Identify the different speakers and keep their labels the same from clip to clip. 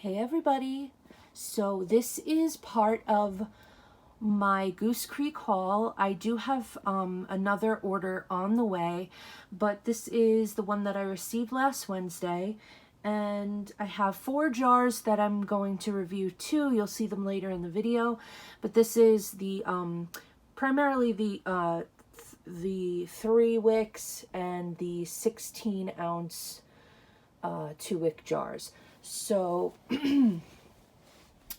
Speaker 1: Hey everybody! So this is part of my Goose Creek haul. I do have another order on the way, but this is the one that I received last Wednesday, and I have 4 jars that I'm going to review too. You'll see them later in the video, but this is the primarily the Three-Wicks and the 16-ounce 2-wick jars. So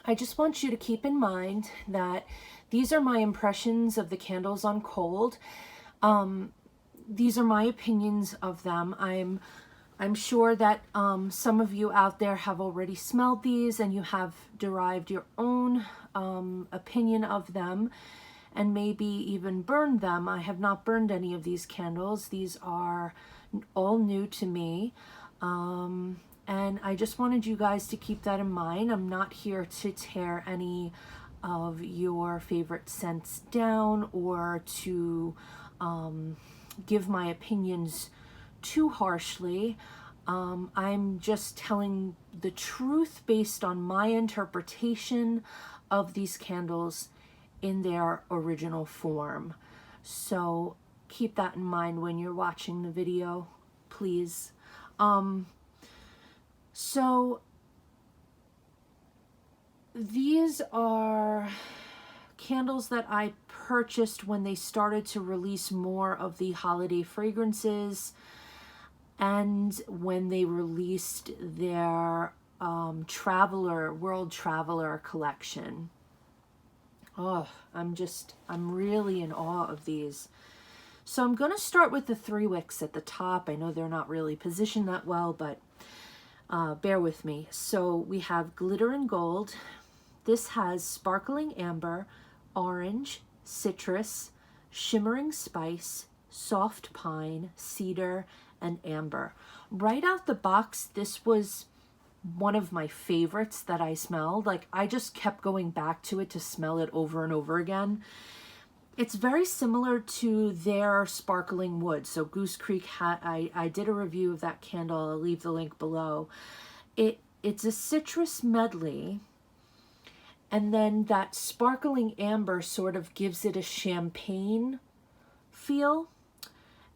Speaker 1: I just want you to keep in mind that these are my impressions of the candles on cold. These are my opinions of them. I'm sure that some of you out there have already smelled these and you have derived your own opinion of them and maybe even burned them. I have not burned any of these candles. These are all new to me. And I just wanted you guys to keep that in mind. I'm not here to tear any of your favorite scents down or to give my opinions too harshly. I'm just telling the truth based on my interpretation of these candles in their original form. So keep that in mind when you're watching the video, please. So these are candles that I purchased when they started to release more of the holiday fragrances and when they released their World Traveler collection. Oh, I'm really in awe of these. So I'm going to start with the Three-Wicks at the top. I know they're not really positioned that well, but bear with me. So we have Glitter and Gold. This has Sparkling Amber, Orange, Citrus, Shimmering Spice, Soft Pine, Cedar, and Amber. Right out the box, this was one of my favorites that I smelled. Like, I just kept going back to it to smell it over and over again. It's very similar to their Sparkling Wood. So Goose Creek I did a review of that candle. I'll leave the link below. It's a citrus medley, and then that Sparkling Amber sort of gives it a champagne feel.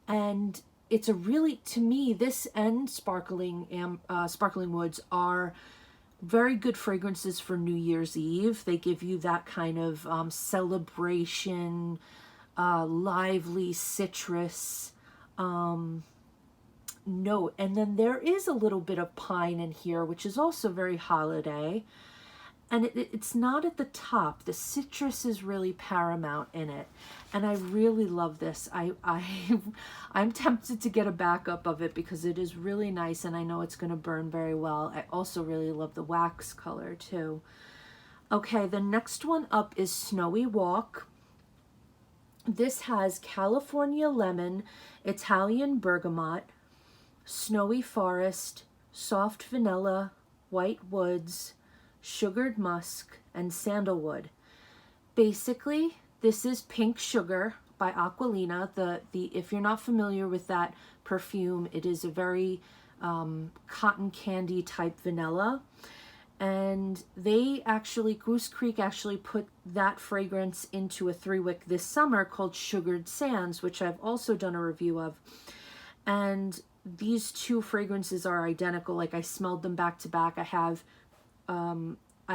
Speaker 1: And it's a really, to me, this and Sparkling Woods are very good fragrances for New Year's Eve. They give you that kind of celebration, lively citrus note. And then there is a little bit of pine in here, which is also very holiday. And it's not at the top. The citrus is really paramount in it. And I really love this. I'm tempted to get a backup of it because it is really nice and I know it's going to burn very well. I also really love the wax color too. Okay, the next one up is Snowy Walk. This has California Lemon, Italian Bergamot, Snowy Forest, Soft Vanilla, White Woods, Sugared Musk, and Sandalwood. Basically, this is Pink Sugar by Aquilina. If you're not familiar with that perfume, it is a very cotton candy type vanilla. And Goose Creek actually put that fragrance into a 3-wick this summer called Sugared Sands, which I've also done a review of. And these two fragrances are identical. Like, I smelled them back to back. I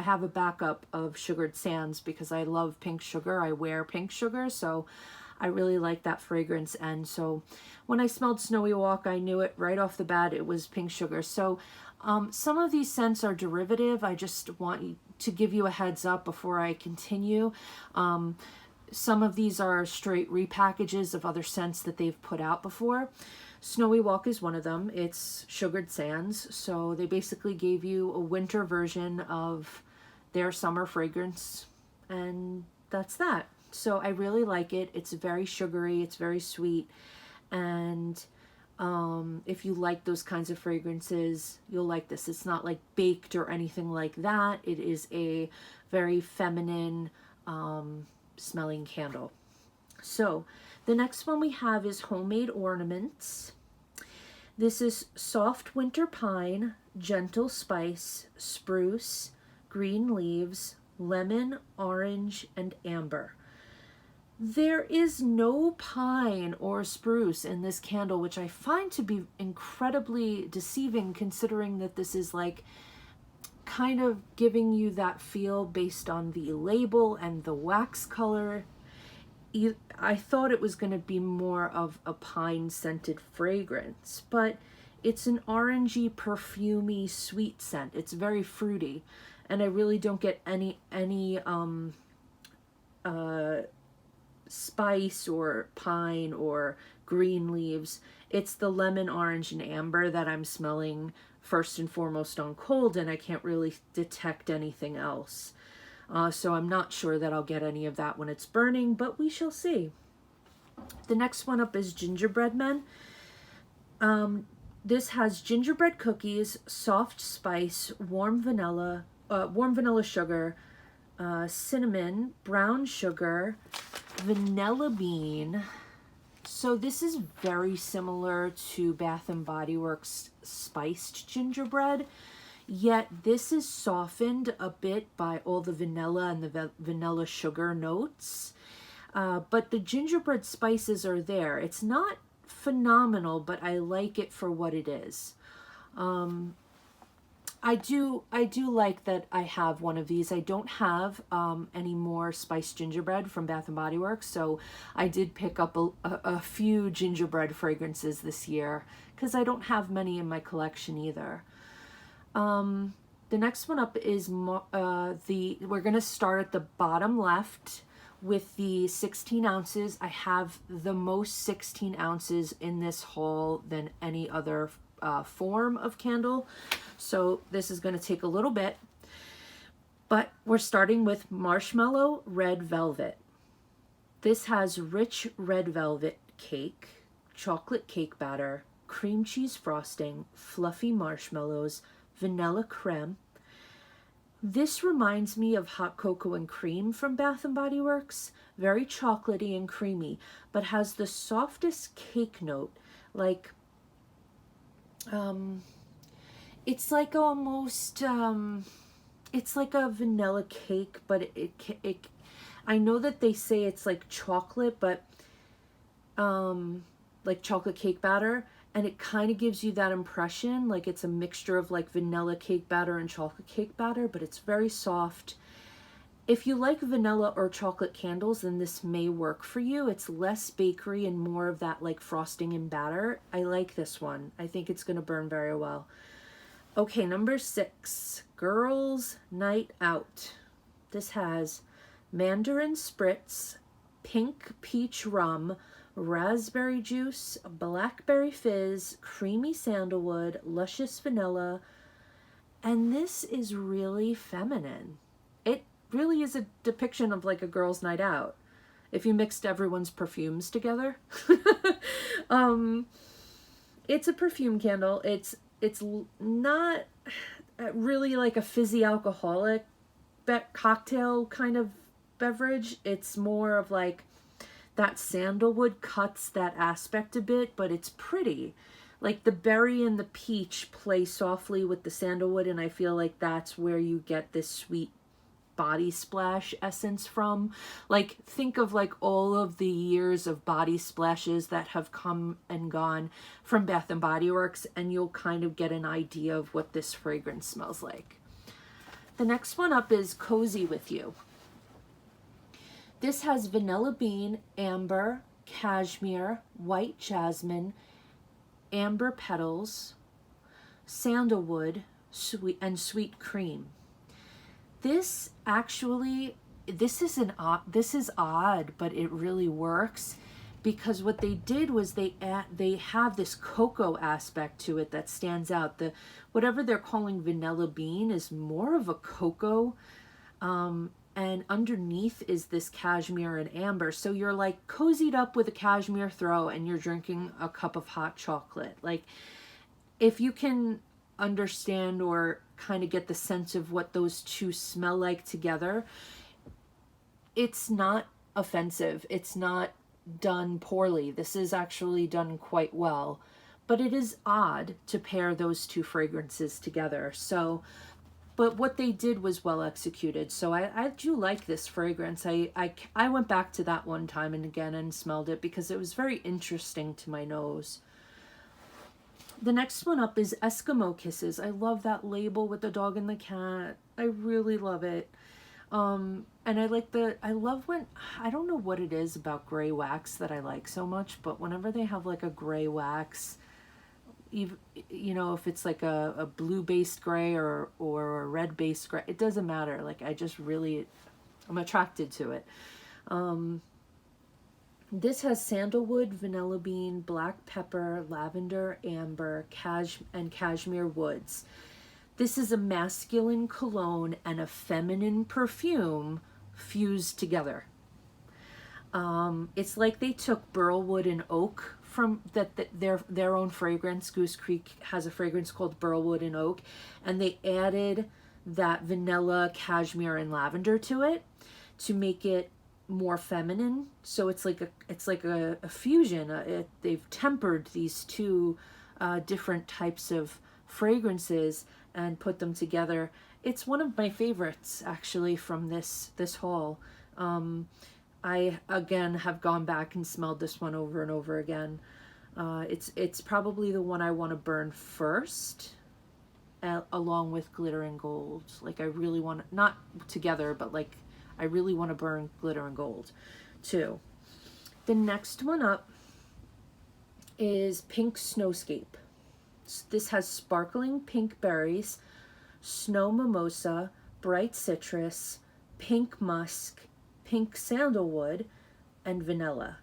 Speaker 1: have a backup of Sugared Sands because I love pink sugar. I wear pink sugar, so I really like that fragrance. And so when I smelled Snowy Walk, I knew it right off the bat it was pink sugar. So some of these scents are derivative. I just want to give you a heads up before I continue. Some of these are straight repackages of other scents that they've put out before. Snowy Walk is one of them. It's Sugared Sands. So they basically gave you a winter version of their summer fragrance. And that's that. So I really like it. It's very sugary. It's very sweet. And if you like those kinds of fragrances, you'll like this. It's not like baked or anything like that. It is a very feminine smelling candle. So the next one we have is Homemade Ornaments. This is Soft Winter Pine, gentle spice, spruce, green leaves, lemon, orange, and amber. There is no pine or spruce in this candle, which I find to be incredibly deceiving, considering that this is like kind of giving you that feel based on the label and the wax color. I thought it was going to be more of a pine scented fragrance, but it's an orangey, perfumey, sweet scent. It's very fruity, and I really don't get any spice or pine or green leaves. It's the lemon, orange, and amber that I'm smelling first and foremost on cold, and I can't really detect anything else. So I'm not sure that I'll get any of that when it's burning, but we shall see. The next one up is Gingerbread Men. This has gingerbread cookies, soft spice, warm vanilla sugar, cinnamon, brown sugar, vanilla bean. So this is very similar to Bath and Body Works spiced gingerbread, yet this is softened a bit by all the vanilla and the vanilla sugar notes. But the gingerbread spices are there. It's not phenomenal, but I like it for what it is. I do like that I have one of these. I don't have any more spiced gingerbread from Bath and Body Works, so I did pick up a few gingerbread fragrances this year because I don't have many in my collection either. The next one up is we're going to start at the bottom left with the 16 ounces. I have the most 16 ounces in this haul than any other form of candle. So this is going to take a little bit, but we're starting with Marshmallow Red Velvet. This has rich red velvet cake, chocolate cake batter, cream cheese frosting, fluffy marshmallows, vanilla creme. This reminds me of Hot Cocoa and Cream from Bath and Body Works. Very chocolatey and creamy, but has the softest cake note, like it's like almost it's like a vanilla cake, but it I know that they say it's like chocolate, but like chocolate cake batter, and it kind of gives you that impression like it's a mixture of like vanilla cake batter and chocolate cake batter, but it's very soft. If you like vanilla or chocolate candles, then this may work for you. It's less bakery and more of that like frosting and batter. I like this one. I think it's going to burn very well. Okay, number 6, Girls Night Out. This has Mandarin Spritz, Pink Peach Rum, Raspberry Juice, Blackberry Fizz, Creamy Sandalwood, Luscious Vanilla, and this is really feminine. It really is a depiction of like a girl's night out if you mixed everyone's perfumes together. It's a perfume candle. It's not really like a fizzy alcoholic cocktail kind of beverage. It's more of like that sandalwood cuts that aspect a bit, but it's pretty. Like the berry and the peach play softly with the sandalwood, and I feel like that's where you get this sweet body splash essence from. Like think of like all of the years of body splashes that have come and gone from Bath and Body Works, and you'll kind of get an idea of what this fragrance smells like. The next one up is Cozy With You. This has vanilla bean, amber, cashmere, white jasmine, amber petals, sandalwood, sweet cream. This actually, this is odd, but it really works, because what they did was they have this cocoa aspect to it that stands out. The whatever they're calling vanilla bean is more of a cocoa, and underneath is this cashmere and amber. So you're like cozied up with a cashmere throw and you're drinking a cup of hot chocolate. Like if you can understand or kind of get the sense of what those two smell like together, it's not offensive. It's not done poorly. This is actually done quite well. but it is odd to pair those two fragrances together. So, but what they did was well executed. So I do like this fragrance. I went back to that one time and again and smelled it because it was very interesting to my nose. The next one up is Eskimo Kisses. I love that label with the dog and the cat. I really love it. And I love when, I don't know what it is about gray wax that I like so much, but whenever they have like a gray wax, even, you know, if it's like a blue based gray or a red based gray, it doesn't matter. Like I just really, I'm attracted to it. This has sandalwood, vanilla bean, black pepper, lavender, amber, and cashmere woods. This is a masculine cologne and a feminine perfume fused together. It's like they took burlwood and oak from their own fragrance. Goose Creek has a fragrance called Burlwood and Oak, and they added that vanilla, cashmere, and lavender to it to make it more feminine. So it's like a fusion. They've tempered these two different types of fragrances and put them together. It's one of my favorites actually from this haul. I again have gone back and smelled this one over and over again. It's probably the one I want to burn first, along with Glitter and Gold. Like I really want to, not together, but like I really want to burn Glitter and Gold too. The next one up is Pink Snowscape. This has sparkling pink berries, snow mimosa, bright citrus, pink musk, pink sandalwood, and vanilla.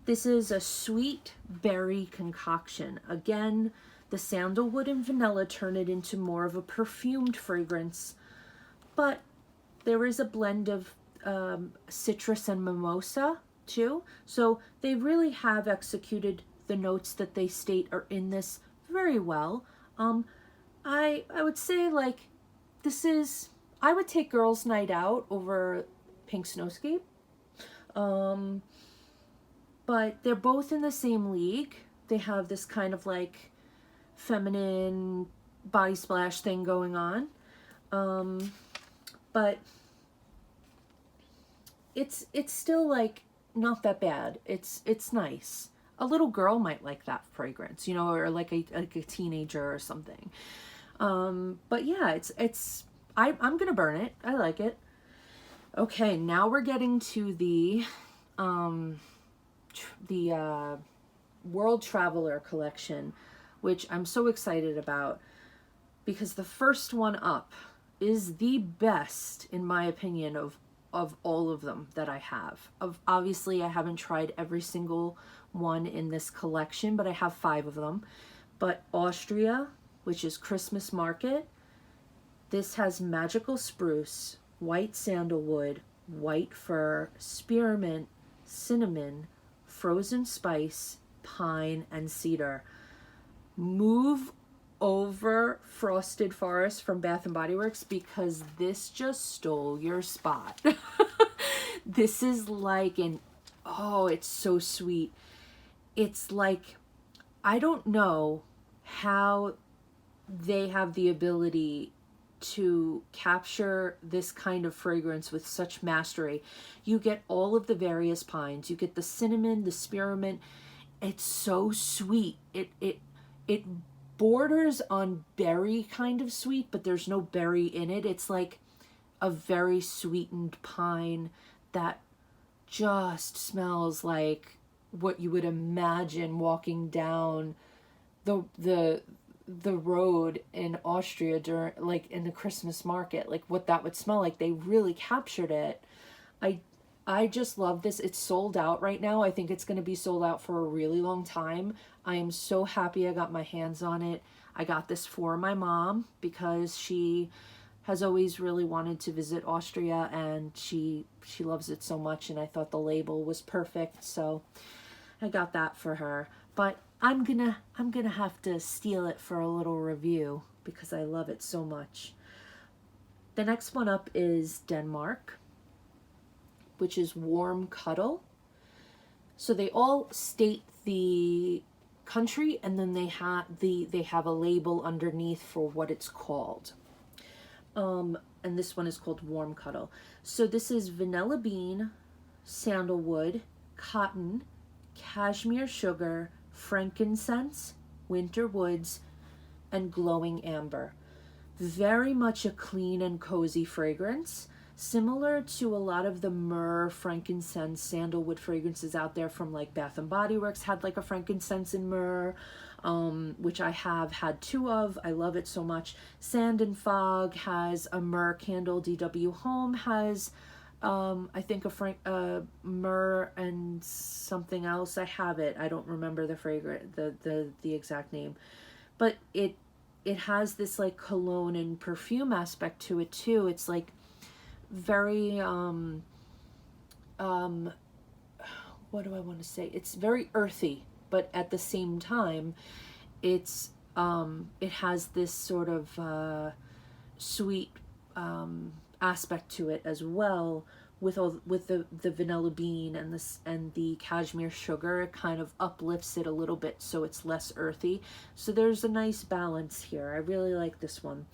Speaker 1: This is a sweet berry concoction. Again, the sandalwood and vanilla turn it into more of a perfumed fragrance, but there is a blend of citrus and mimosa too. So they really have executed the notes that they state are in this very well. I would say like this is, I would take Girls Night Out over Pink Snowscape. But they're both in the same league. They have this kind of like feminine body splash thing going on. But it's still like not that bad. It's nice. A little girl might like that fragrance, you know, or like a teenager or something. But yeah, I'm gonna burn it. I like it. Okay, now we're getting to the World Traveler collection, which I'm so excited about because the first one up is the best, in my opinion, of all of them that I have. Obviously, I haven't tried every single one in this collection, but I have 5 of them. But Austria, which is Christmas Market, this has magical spruce, white sandalwood, white fir, spearmint, cinnamon, frozen spice, pine, and cedar. Move over Frosted Forest from Bath and Body Works because this just stole your spot. This is like oh, it's so sweet. It's like, I don't know how they have the ability to capture this kind of fragrance with such mastery. You get all of the various pines. You get the cinnamon, the spearmint. It's so sweet. It borders on berry kind of sweet, but there's no berry in it. It's like a very sweetened pine that just smells like what you would imagine walking down the road in Austria during, like in the Christmas market, like what that would smell like. They really captured it. I just love this. It's sold out right now. I think it's going to be sold out for a really long time. I am so happy I got my hands on it. I got this for my mom because she has always really wanted to visit Austria and she loves it so much, and I thought the label was perfect, so I got that for her. But I'm gonna have to steal it for a little review because I love it so much. The next one up is Denmark, which is Warm Cuddle. So they all state the country, and then they have a label underneath for what it's called. And this one is called Warm Cuddle. So this is vanilla bean, sandalwood, cotton, cashmere sugar, frankincense, winter woods, and glowing amber. Very much a clean and cozy fragrance, similar to a lot of the myrrh, frankincense, sandalwood fragrances out there from like Bath and Body Works had like a frankincense and myrrh, which I have had 2 of. I love it so much. Sand and Fog has a myrrh candle. DW Home has I think a myrrh and something else. I have it. I don't remember the fragrance, the exact name, but it has this like cologne and perfume aspect to it too. It's like very what do I want to say? It's very earthy, but at the same time, it's it has this sort of sweet aspect to it as well, with the vanilla bean and the cashmere sugar. It kind of uplifts it a little bit so it's less earthy. So there's a nice balance here. I really like this one.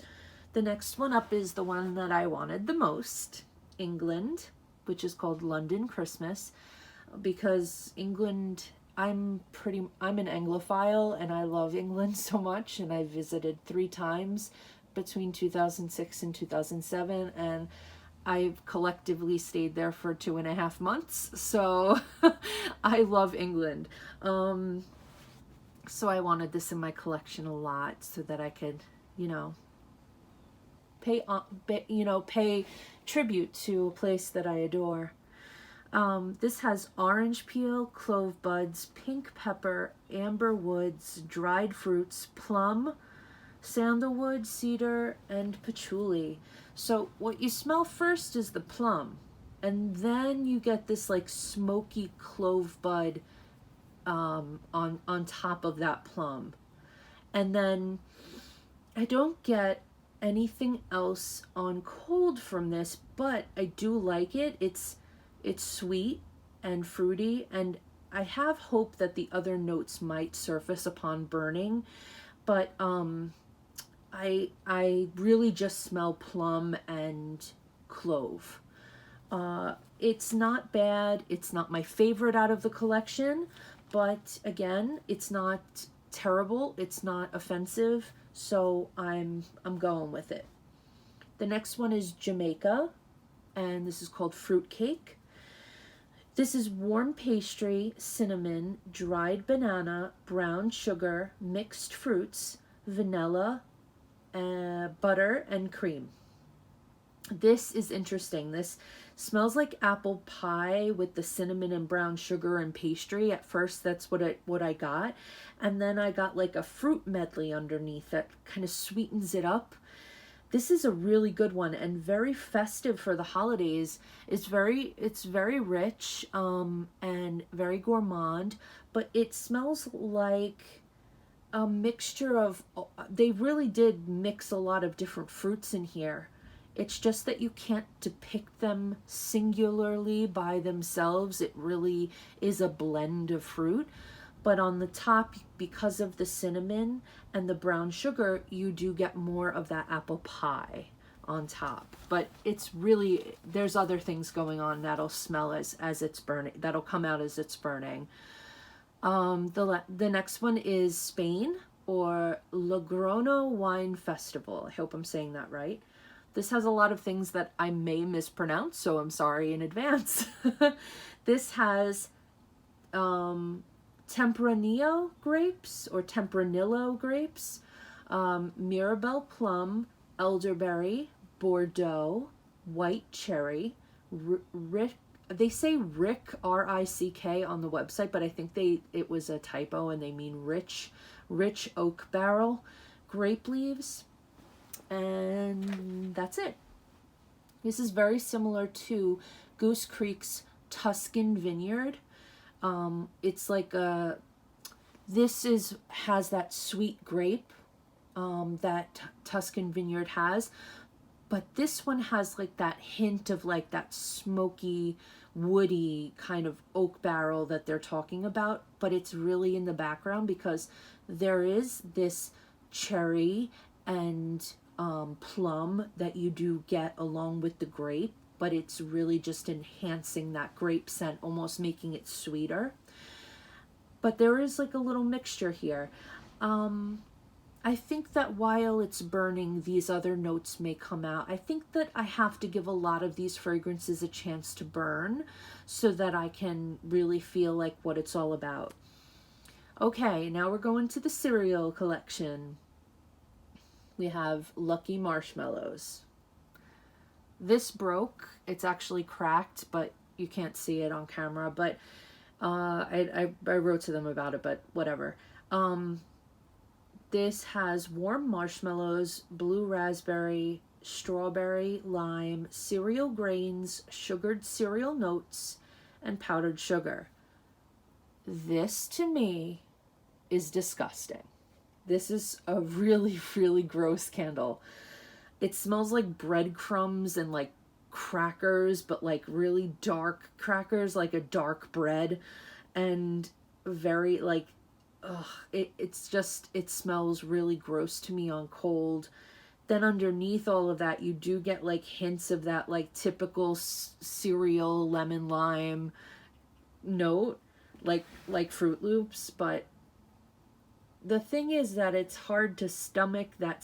Speaker 1: The next one up is the one that I wanted the most, England, which is called London Christmas, because England, I'm an Anglophile and I love England so much, and I visited 3 times between 2006 and 2007, and I've collectively stayed there for 2.5 months, so I love England. So I wanted this in my collection a lot so that I could, pay tribute to a place that I adore. This has orange peel, clove buds, pink pepper, amber woods, dried fruits, plum, sandalwood, cedar, and patchouli. So what you smell first is the plum, and then you get this like smoky clove bud on top of that plum. And then I don't get anything else on cold from this, but I do like it. It's sweet and fruity, and I have hope that the other notes might surface upon burning, but I really just smell plum and clove. It's not bad. It's not my favorite out of the collection, but again, it's not terrible. It's not offensive, so I'm going with it. The next one is Jamaica, and this is called Fruit Cake. This is warm pastry, cinnamon, dried banana, brown sugar, mixed fruits, vanilla, butter, and cream. This is interesting. This smells like apple pie with the cinnamon and brown sugar and pastry. At first, that's what I got. And then I got like a fruit medley underneath that kind of sweetens it up. This is a really good one and very festive for the holidays. It's very rich and very gourmand, but it smells like a mixture of, they really did mix a lot of different fruits in here. It's just that you can't depict them singularly by themselves. It really is a blend of fruit. But on the top, because of the cinnamon and the brown sugar, you do get more of that apple pie on top. But it's really, there's other things going on that'll smell as it's burning, that'll come out as it's burning. The next one is Spain, or Logrono Wine Festival. I hope I'm saying that right. This has a lot of things that I may mispronounce, so I'm sorry in advance. This has Tempranillo grapes, or Tempranillo grapes, Mirabelle plum, elderberry, Bordeaux, white cherry, they say Rick, R-I-C-K on the website, but I think it was a typo and they mean rich oak barrel, grape leaves, and that's it. This is very similar to Goose Creek's Tuscan Vineyard. It's like has that sweet grape that Tuscan Vineyard has, But this one has like that hint of like that smoky, woody kind of oak barrel that they're talking about, but it's really in the background because there is this cherry and plum that you do get along with the grape, but it's really just enhancing that grape scent, almost making it sweeter. But there is like a little mixture here. I think that while it's burning, these other notes may come out. I think that I have to give a lot of these fragrances a chance to burn so that I can really feel like what it's all about. Okay, now we're going to the cereal collection. We have Lucky Marshmallows. This broke. It's actually cracked, but you can't see it on camera. But I wrote to them about it, but whatever. This has warm marshmallows, blue raspberry, strawberry, lime, cereal grains, sugared cereal notes, and powdered sugar. This, to me, is disgusting. This is a really, really gross candle. It smells like breadcrumbs and like crackers, but like really dark crackers, like a dark bread, and very like, ugh, it's just, it smells really gross to me on cold. Then underneath all of that, you do get like hints of that like typical cereal lemon lime note, like Fruit Loops. But the thing is that it's hard to stomach that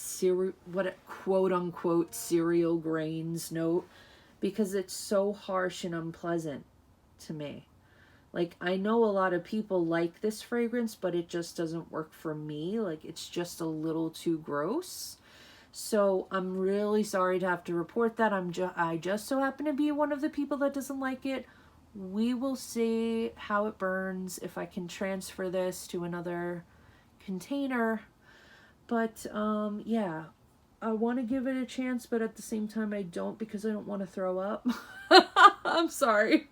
Speaker 1: quote unquote cereal grains note because it's so harsh and unpleasant to me. Like, I know a lot of people like this fragrance, but it just doesn't work for me. Like, it's just a little too gross. So I'm really sorry to have to report that. I just so happen to be one of the people that doesn't like it. We will see how it burns, if I can transfer this to another container. But yeah, I want to give it a chance, but at the same time I don't, because I don't want to throw up. I'm sorry.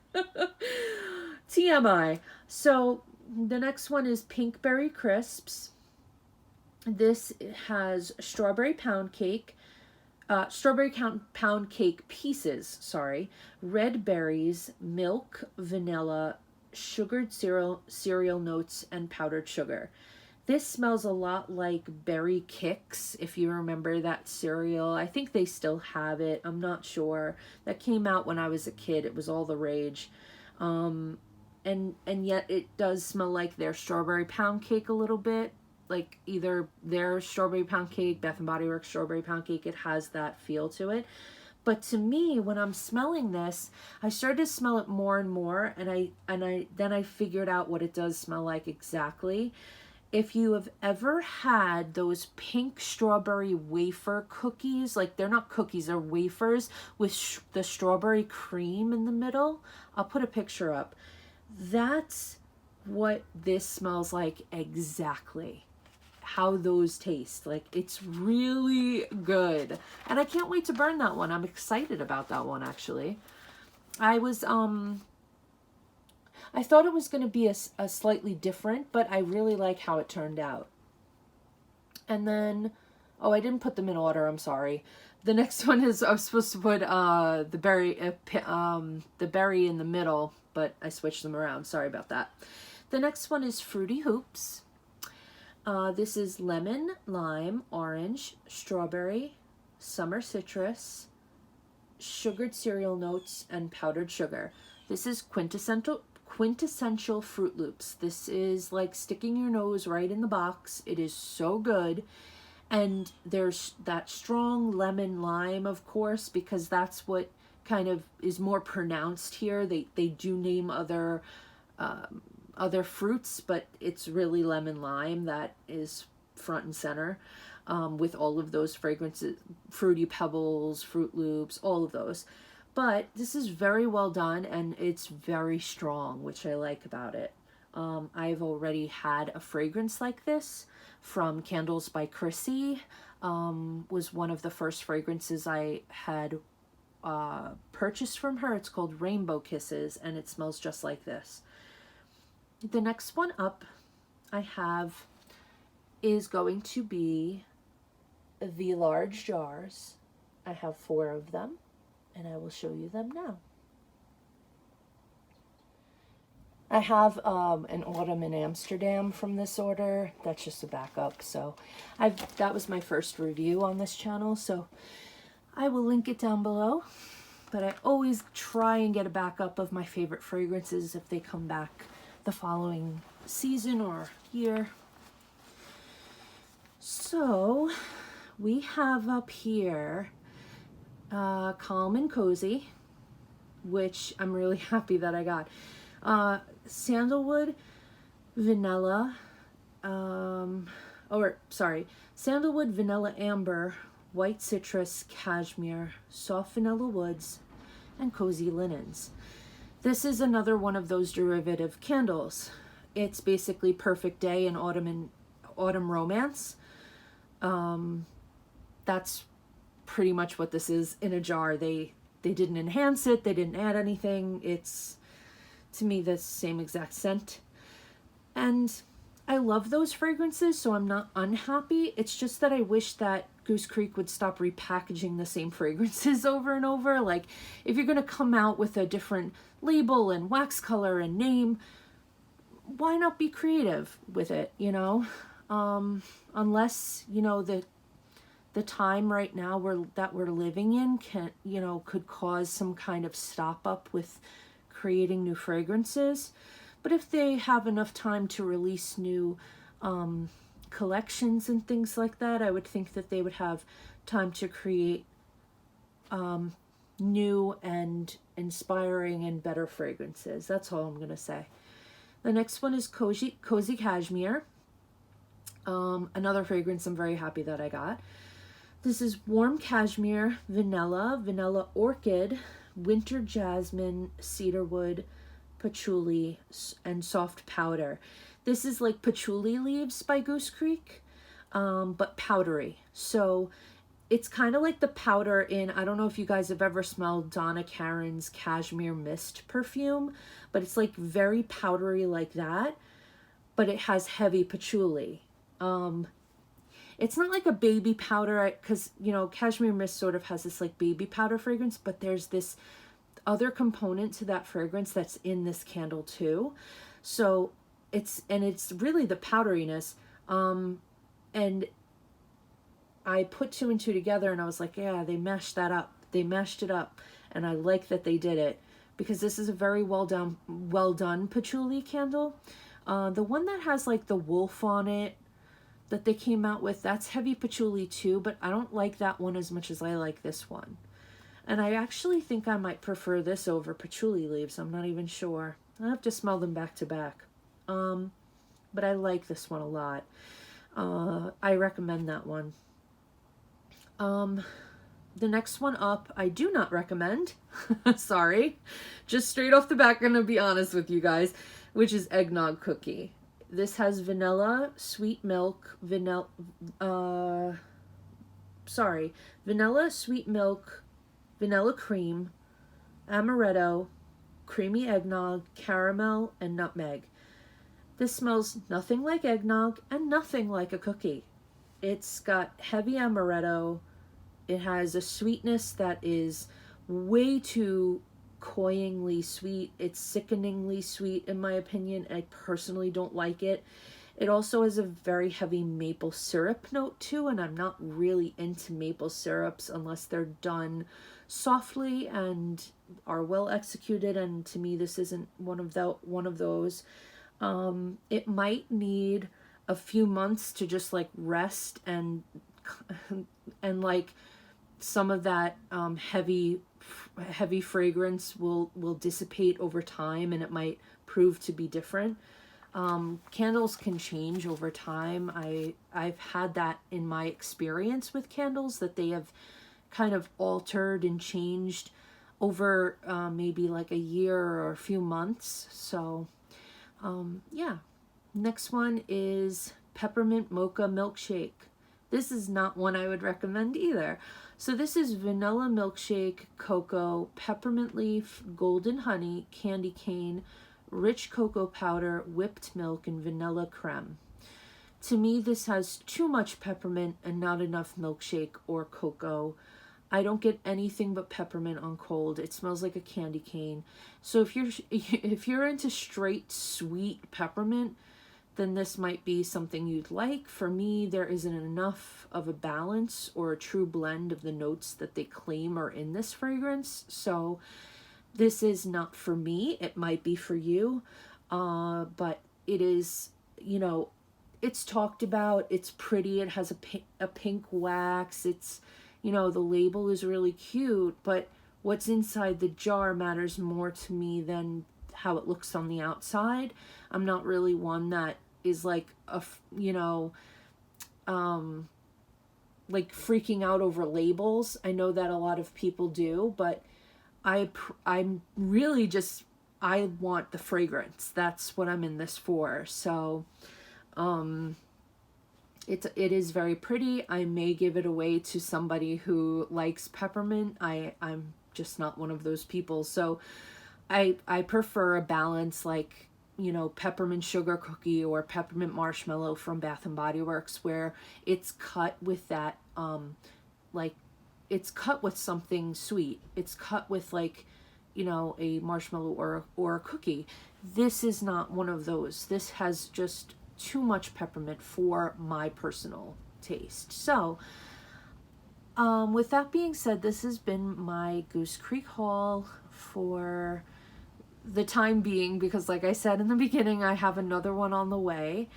Speaker 1: TMI. So the next one is Pink Berry Crisps. This has strawberry pound cake, pound cake pieces, sorry, red berries, milk, vanilla, sugared cereal notes, and powdered sugar. This smells a lot like Berry Kicks, if you remember that cereal. I think they still have it. I'm not sure. That came out when I was a kid. It was all the rage. And yet it does smell like their strawberry pound cake a little bit. Like either their strawberry pound cake, Bath & Body Works strawberry pound cake. It has that feel to it. But to me, when I'm smelling this, I started to smell it more and more. And then I figured out what it does smell like exactly. If you have ever had those pink strawberry wafer cookies, like they're not cookies, they're wafers with the strawberry cream in the middle. I'll put a picture up. That's what this smells like exactly. How those taste. Like, it's really good. And I can't wait to burn that one. I'm excited about that one, actually. I thought it was going to be a slightly different, but I really like how it turned out. And then, oh, I didn't put them in order. I'm sorry. The next one is, I was supposed to put the berry in the middle, but I switched them around. Sorry about that. The next one is Fruity Hoops. This is lemon, lime, orange, strawberry, summer citrus, sugared cereal notes, and powdered sugar. This is quintessential Fruit Loops. This is like sticking your nose right in the box. It is so good. And there's that strong lemon lime, of course, because that's what kind of is more pronounced here. They do name other fruits, but it's really lemon lime that is front and center, with all of those fragrances, Fruity Pebbles, Fruit Loops, all of those. But this is very well done, and it's very strong, which I like about it. I've already had a fragrance like this from Candles by Chrissy. Was one of the first fragrances I had purchased from her. It's called Rainbow Kisses, and it smells just like this. The next one up I have is going to be the large jars. I have 4 of them, and I will show you them now. I have an Autumn in Amsterdam from this order. That's just a backup. So that was my first review on this channel. So I will link it down below. But I always try and get a backup of my favorite fragrances if they come back the following season or year. So we have up here Calm and Cozy, which I'm really happy that I got. Sandalwood, vanilla, sandalwood, vanilla amber, white citrus, cashmere, soft vanilla woods, and cozy linens. This is another one of those derivative candles. It's basically Perfect Day and Autumn Romance. That's pretty much what this is in a jar. They didn't enhance it. They didn't add anything. It's, to me, the same exact scent. And I love those fragrances, so I'm not unhappy. It's just that I wish that Goose Creek would stop repackaging the same fragrances over and over. Like, if you're going to come out with a different label and wax color and name, why not be creative with it, you know? Unless, you know, the time right now that we're living in could cause some kind of stop up with creating new fragrances. But if they have enough time to release new collections and things like that, I would think that they would have time to create new and inspiring and better fragrances. That's all I'm going to say. The next one is Cozy Cashmere. Another fragrance I'm very happy that I got. This is Warm Cashmere, Vanilla Orchid, Winter Jasmine, Cedarwood, Patchouli, and Soft Powder. This is like patchouli leaves by Goose Creek, but powdery. So it's kind of like the powder in, I don't know if you guys have ever smelled Donna Karan's Cashmere Mist perfume, but it's like very powdery like that, but it has heavy patchouli. It's not like a baby powder, because, you know, Cashmere Mist sort of has this like baby powder fragrance, but there's this other component to that fragrance that's in this candle too. So it's really the powderiness. And I put 2 and 2 together and I was like, yeah, they mashed that up. They mashed it up. And I like that they did it, because this is a very well done patchouli candle. The one that has like the wolf on it that they came out with, that's heavy patchouli too, but I don't like that one as much as I like this one. And I actually think I might prefer this over patchouli leaves. I'm not even sure. I have to smell them back to back. But I like this one a lot. I recommend that one. The next one up, I do not recommend. Sorry. Just straight off the bat, gonna be honest with you guys, which is Eggnog Cookie. This has vanilla, sweet milk, vanilla, sweet milk, vanilla cream, amaretto, creamy eggnog, caramel, and nutmeg. This smells nothing like eggnog and nothing like a cookie. It's got heavy amaretto. It has a sweetness that is way too cloyingly sweet. It's sickeningly sweet in my opinion. I personally don't like it. It also has a very heavy maple syrup note too, and I'm not really into maple syrups unless they're done softly and are well executed, and to me this isn't one of those. It might need a few months to just like rest and like some of that heavy fragrance will dissipate over time, and it might prove to be different. Candles can change over time. I've had that in my experience with candles, that they have kind of altered and changed over maybe like a year or a few months. So yeah. Next one is Peppermint Mocha Milkshake. This is not one I would recommend either. So this is vanilla milkshake, cocoa, peppermint leaf, golden honey, candy cane, rich cocoa powder, whipped milk, and vanilla creme. To me, this has too much peppermint and not enough milkshake or cocoa. I don't get anything but peppermint on cold. It smells like a candy cane. So if you're into straight sweet peppermint, then this might be something you'd like. For me, there isn't enough of a balance or a true blend of the notes that they claim are in this fragrance. So this is not for me. It might be for you, but it is, you know, it's talked about. It's pretty. It has a pink wax. It's, you know, the label is really cute, but what's inside the jar matters more to me than how it looks on the outside. I'm not really one that is like you know, like freaking out over labels. I know that a lot of people do, but I'm really just, I want the fragrance. That's what I'm in this for. So it is very pretty. I may give it away to somebody who likes peppermint. I'm just not one of those people. So I prefer a balance, like, you know, peppermint sugar cookie or peppermint marshmallow from Bath and Body Works, where it's cut with that like, it's cut with something sweet. It's cut with, like, you know, a marshmallow or a cookie. This is not one of those. This has just too much peppermint for my personal taste. So with that being said, this has been my Goose Creek haul for the time being, because like I said in the beginning, I have another one on the way.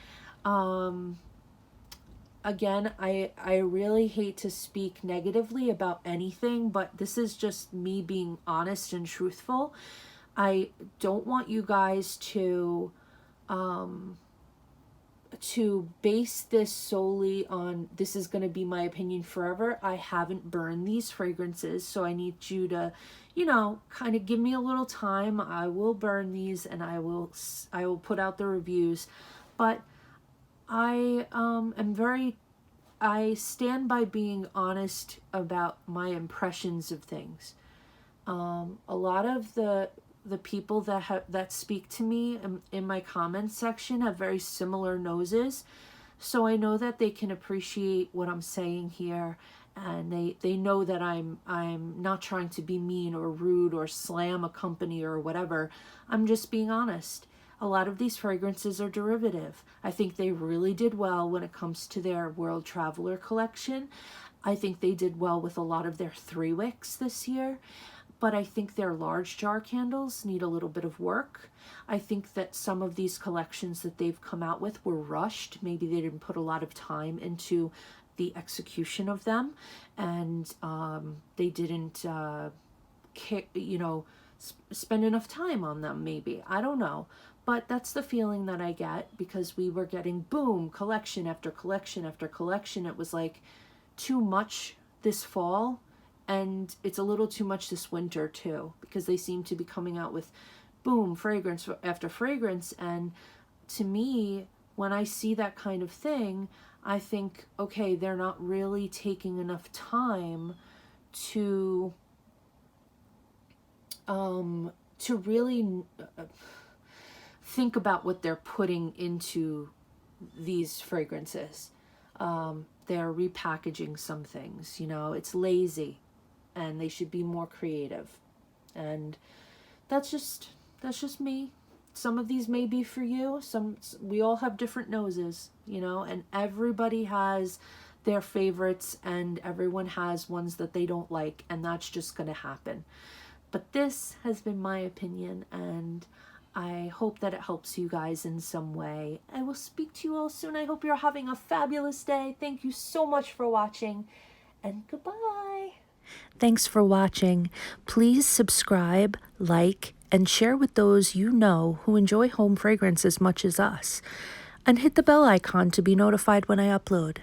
Speaker 1: Again, I really hate to speak negatively about anything, but this is just me being honest and truthful. I don't want you guys to base this solely on, this is going to be my opinion forever. I haven't burned these fragrances, so I need you to, you know, kind of give me a little time. I will burn these and I will put out the reviews, but I stand by being honest about my impressions of things. A lot of the people that speak to me in my comments section have very similar noses, so I know that they can appreciate what I'm saying here, and they know that I'm not trying to be mean or rude or slam a company or whatever. I'm just being honest. A lot of these fragrances are derivative. I think they really did well when it comes to their World Traveler collection. I think they did well with a lot of their Three-Wicks this year, but I think their large jar candles need a little bit of work. I think that some of these collections that they've come out with were rushed. Maybe they didn't put a lot of time into the execution of them, and they didn't you know, spend enough time on them, maybe. I don't know. But that's the feeling that I get, because we were getting, boom, collection after collection after collection. It was like too much this fall, and it's a little too much this winter too, because they seem to be coming out with, boom, fragrance after fragrance. And to me, when I see that kind of thing, I think, okay, they're not really taking enough time to really think about what they're putting into these fragrances. They're repackaging some things, you know, it's lazy, and they should be more creative. And that's just me. Some of these may be for you. We all have different noses, you know, and everybody has their favorites, and everyone has ones that they don't like, and that's just going to happen. But this has been my opinion, and I hope that it helps you guys in some way. I will speak to you all soon. I hope you're having a fabulous day. Thank you so much for watching, and goodbye. Thanks for watching. Please subscribe, like, and share with those you know who enjoy home fragrance as much as us. And hit the bell icon to be notified when I upload.